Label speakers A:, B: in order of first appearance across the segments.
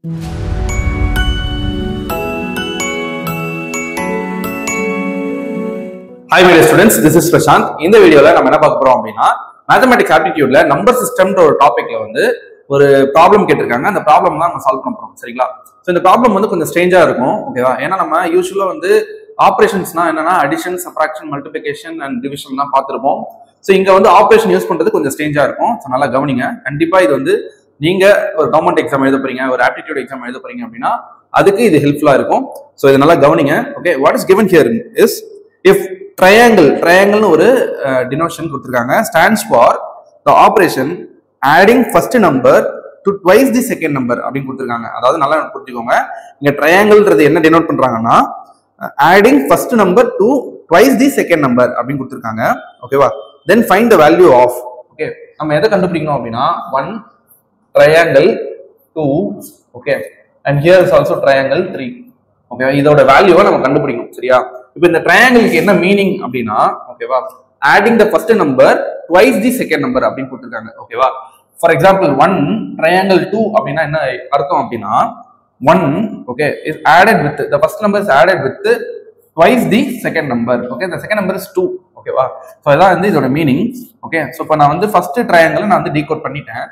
A: Hi my dear students, this is Prashant. இந்த வீடியோல நம்ம என்ன பார்க்க போறோம் அப்படின்னா மேத்தமேட்டிக்ஸ் ஆப்டிடியூட்ல நம்பர் சிஸ்டம்ன்ற ஒரு டாபிக்ல ஒரு ப்ராப்ளம் கேட்டிருக்காங்க. அந்த ப்ராப்ளம் தான் நம்ம சால்வ் பண்ண போறோம். சரிங்களா? சோ இந்த ப்ராப்ளம் கொஞ்சம் ஸ்ட்ரேஞ்சா இருக்கும். ஓகேவா? ஏன்னா நம்ம யூசுவலா ஆபரேஷன்ஸ்னா என்னன்னா addition, subtraction, multiplication and division தான் பார்த்திருப்போம். சோ இங்க ஆபரேஷன் யூஸ் பண்றது கொஞ்சம் ஸ்ட்ரேஞ்சா இருக்கும். சோ நல்லா கவனிங்க. கண்டிப்பா இது நீங்க ஒரு கவர்மெண்ட் எக்ஸாம் எழுத போறீங்க, ஒரு ஆப்டிடியூட் எக்ஸாம் எழுத போறீங்க அப்படின்னா அதுக்கு இது ஹெல்ப்ஃபுல்லா இருக்கும். சோ இது நல்லா கவனிங்க. Okay, what is given here is if triangle ஒரு denotation கொடுத்திருக்காங்க stands for the operation adding first number to twice the second number அப்படின்னு கொடுத்திருக்காங்க. அதாவது நல்லா புரிஞ்சுக்கோங்க, இங்க triangleன்றது என்ன denote பண்றாங்கன்னா adding first number to twice the second number அப்படின்னு கொடுத்திருக்காங்க. ஓகேவா? then find the value of. Okay, நம்ம எதை கண்டுபிடிக்கணும் அப்படின்னா 1 triangle 2, okay, and here is also triangle 3. ஓகேவா? இதோட வேல்யூவை நம்ம கண்டுபிடிக்கணும். சரியா? இப்போ இந்த ட்ரையாங்கிளுக்கு என்ன மீனிங் அப்படின்னா, ஓகேவா, adding the first number twice the second number அப்படின்னு கொடுத்துருக்காங்க. ஓகேவா? ஃபார் எக்ஸாம்பிள் 1 ட்ரையாங்கிள் 2 அப்படின்னா என்ன அர்த்தம் அப்படின்னா 1, okay, is added with the first number is added with twice the second number. Okay, the second number is 2. ஓகேவா? ஸோ இதான் இதோட மீனிங். ஓகே, ஸோ இப்போ நான் ஃபர்ஸ்ட் ட்ரையாங்கிள் நான் டீகோட் பண்ணிட்டேன்.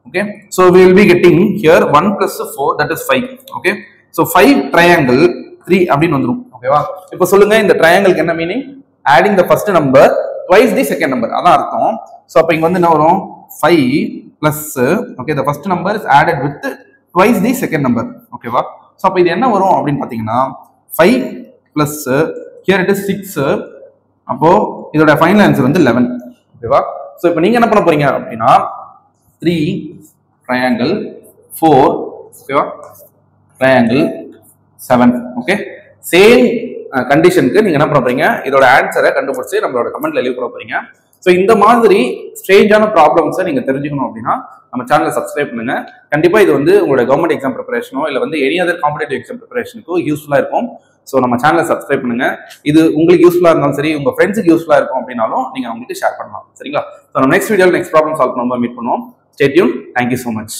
A: Okay, so we will be getting here 1 plus 4, that is 5. Okay, so 5 triangle 3 அப்படின்னு வந்துடும். ஓகேவா? இப்போ சொல்லுங்க, இந்த ட்ரையாங்கிளுக்கு என்ன meaning? Adding the first number twice the second number, அதான் அர்த்தம். ஸோ அப்போ இங்க என்ன வரும்? 5 plus, okay, the first number is added with twice the second number. ஓகேவா? ஸோ அப்போ இது என்ன வரும் அப்படின்னு பார்த்தீங்கன்னா 5 பிளஸ் ஹியர் இட் இஸ் 6. அப்போ இதோட ஃபைனல் ஆன்சர் 11. ஓகேவா? ஸோ இப்போ நீங்க என்ன பண்ண போறீங்க அப்படின்னா 3 triangle 4, ஓகேவா, triangle 7. ஓகே, சேம் கண்டிஷனுக்கு நீங்க என்ன பண்ண போறீங்க, இதோட ஆன்சரை கண்டுபிடிச்சு நம்மளோட கமெண்ட்ல லீவ் பண்ண போறீங்க. ஸோ இந்த மாதிரி ஸ்ட்ரேஞ்சான ப்ராப்ளம்ஸை நீங்க தெரிஞ்சுக்கணும் அப்படின்னா நம்ம சேனலை சப்ஸ்கிரைப் பண்ணுங்க. கண்டிப்பா இது உங்களோட கவர்மெண்ட் எக்ஸாம் ப்ரிப்பரேஷனோ இல்ல எனி அதர் காம்படிட்டிவ் எக்ஸாம் ப்ரிப்பரேஷனுக்கும் யூஸ்ஃபுல்லா இருக்கும். ஸோ நம்ம சேனலை சப்ஸ்கிரைப் பண்ணுங்க. இது உங்களுக்கு யூஸ்ஃபுல்லா இருந்தாலும் சரி, உங்க ஃப்ரெண்ட்ஸுக்கு யூஸ்ஃபுல்லா இருக்கும் அப்படின்னாலும் நீங்க அவங்களுக்கு ஷேர் பண்ணலாம். சரிங்களா? ஸோ நம்ம நெக்ஸ்ட் வீடியோவில் நெக்ஸ்ட் ப்ராப்ளம் சால்வ் பண்ணும்போது மீட் பண்ணுவோம். Stay tuned. Thank you so much.